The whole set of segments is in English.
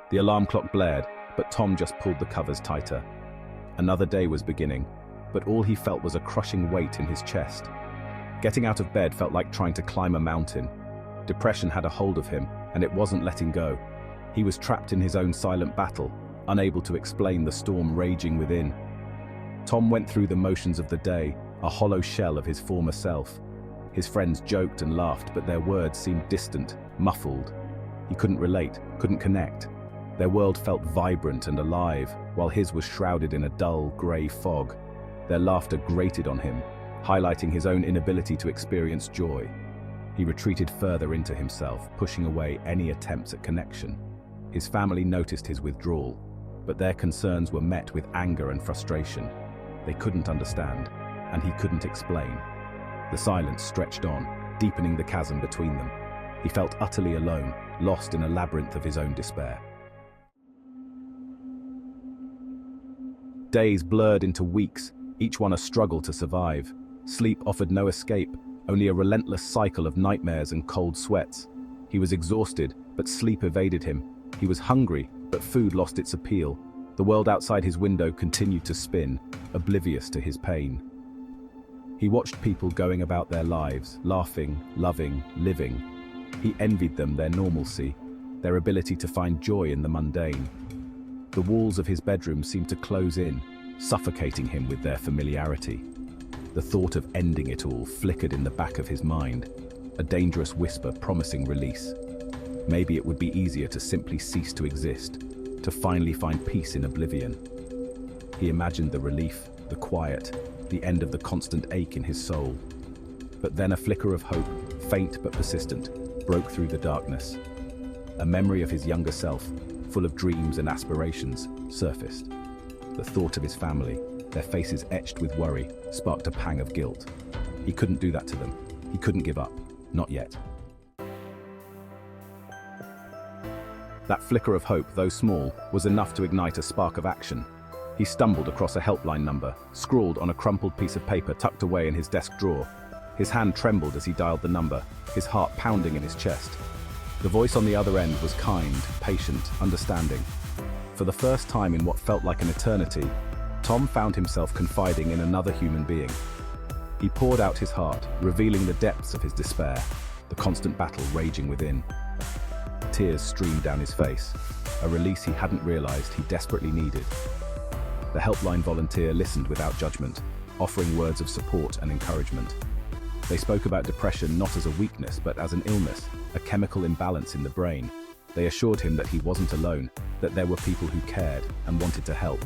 The alarm clock blared, but Tom just pulled the covers tighter. Another day was beginning, but all he felt was a crushing weight in his chest. Getting out of bed felt like trying to climb a mountain. Depression had a hold of him, and it wasn't letting go. He was trapped in his own silent battle, unable to explain the storm raging within. Tom went through the motions of the day, a hollow shell of his former self. His friends joked and laughed, but their words seemed distant, muffled. He couldn't relate, couldn't connect. Their world felt vibrant and alive, while his was shrouded in a dull, grey fog. Their laughter grated on him, highlighting his own inability to experience joy. He retreated further into himself, pushing away any attempts at connection. His family noticed his withdrawal, but their concerns were met with anger and frustration. They couldn't understand, and he couldn't explain. The silence stretched on, deepening the chasm between them. He felt utterly alone, lost in a labyrinth of his own despair. Days blurred into weeks, each one a struggle to survive. Sleep offered no escape, only a relentless cycle of nightmares and cold sweats. He was exhausted, but sleep evaded him. He was hungry, but food lost its appeal. The world outside his window continued to spin, oblivious to his pain. He watched people going about their lives, laughing, loving, living. He envied them their normalcy, their ability to find joy in the mundane. The walls of his bedroom seemed to close in, suffocating him with their familiarity. The thought of ending it all flickered in the back of his mind, a dangerous whisper promising release. Maybe it would be easier to simply cease to exist, to finally find peace in oblivion. He imagined the relief, the quiet, the end of the constant ache in his soul. But then a flicker of hope, faint but persistent, broke through the darkness. A memory of his younger self, full of dreams and aspirations, surfaced. The thought of his family, their faces etched with worry, sparked a pang of guilt. He couldn't do that to them. He couldn't give up. Not yet. That flicker of hope, though small, was enough to ignite a spark of action. He stumbled across a helpline number, scrawled on a crumpled piece of paper tucked away in his desk drawer. His hand trembled as he dialed the number, his heart pounding in his chest. The voice on the other end was kind, patient, understanding. For the first time in what felt like an eternity, Tom found himself confiding in another human being. He poured out his heart, revealing the depths of his despair, the constant battle raging within. Tears streamed down his face, a release he hadn't realized he desperately needed. The helpline volunteer listened without judgment, offering words of support and encouragement. They spoke about depression not as a weakness, but as an illness, a chemical imbalance in the brain. They assured him that he wasn't alone, that there were people who cared and wanted to help.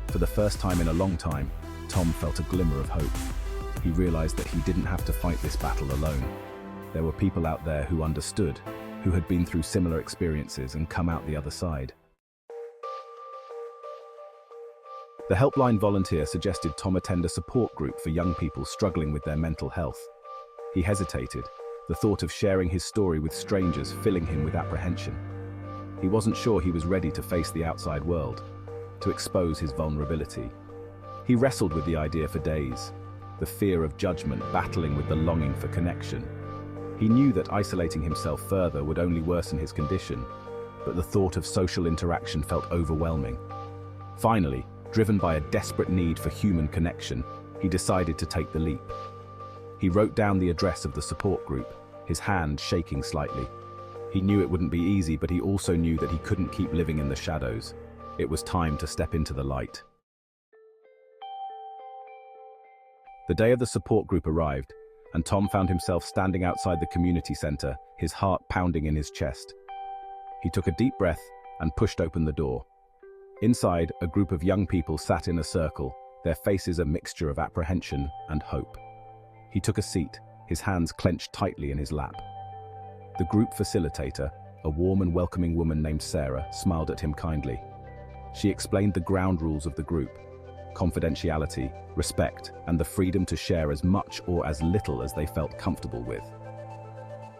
For the first time in a long time, Tom felt a glimmer of hope. He realized that he didn't have to fight this battle alone. There were people out there who understood, who had been through similar experiences and come out the other side. The helpline volunteer suggested Tom attend a support group for young people struggling with their mental health. He hesitated, the thought of sharing his story with strangers filling him with apprehension. He wasn't sure he was ready to face the outside world, to expose his vulnerability. He wrestled with the idea for days, the fear of judgment battling with the longing for connection. He knew that isolating himself further would only worsen his condition, but the thought of social interaction felt overwhelming. Finally, driven by a desperate need for human connection, he decided to take the leap. He wrote down the address of the support group, his hand shaking slightly. He knew it wouldn't be easy, but he also knew that he couldn't keep living in the shadows. It was time to step into the light. The day of the support group arrived, and Tom found himself standing outside the community center, his heart pounding in his chest. He took a deep breath and pushed open the door. Inside, a group of young people sat in a circle, their faces a mixture of apprehension and hope. He took a seat, his hands clenched tightly in his lap. The group facilitator, a warm and welcoming woman named Sarah, smiled at him kindly. She explained the ground rules of the group: confidentiality, respect, and the freedom to share as much or as little as they felt comfortable with.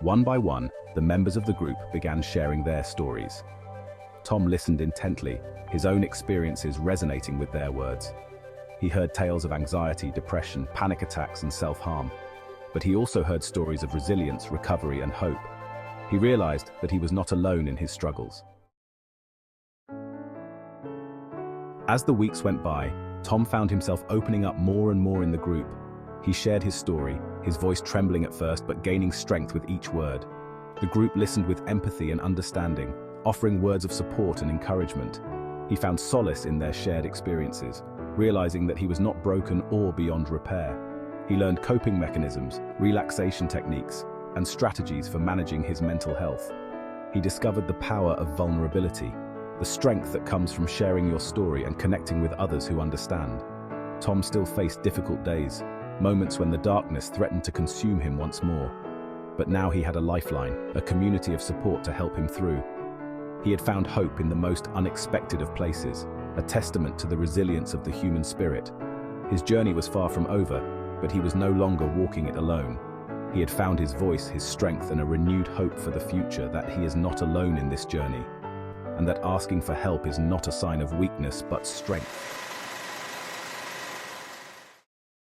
One by one, the members of the group began sharing their stories. Tom listened intently, his own experiences resonating with their words. He heard tales of anxiety, depression, panic attacks, and self-harm. But he also heard stories of resilience, recovery, and hope. He realized that he was not alone in his struggles. As the weeks went by, Tom found himself opening up more and more in the group. He shared his story, his voice trembling at first but gaining strength with each word. The group listened with empathy and understanding, offering words of support and encouragement. He found solace in their shared experiences, realizing that he was not broken or beyond repair. He learned coping mechanisms, relaxation techniques, and strategies for managing his mental health. He discovered the power of vulnerability, the strength that comes from sharing your story and connecting with others who understand. Tom still faced difficult days, moments when the darkness threatened to consume him once more. But now he had a lifeline, a community of support to help him through. He had found hope in the most unexpected of places, a testament to the resilience of the human spirit. His journey was far from over, but he was no longer walking it alone. He had found his voice, his strength, and a renewed hope for the future, that he is not alone in this journey, and that asking for help is not a sign of weakness but strength.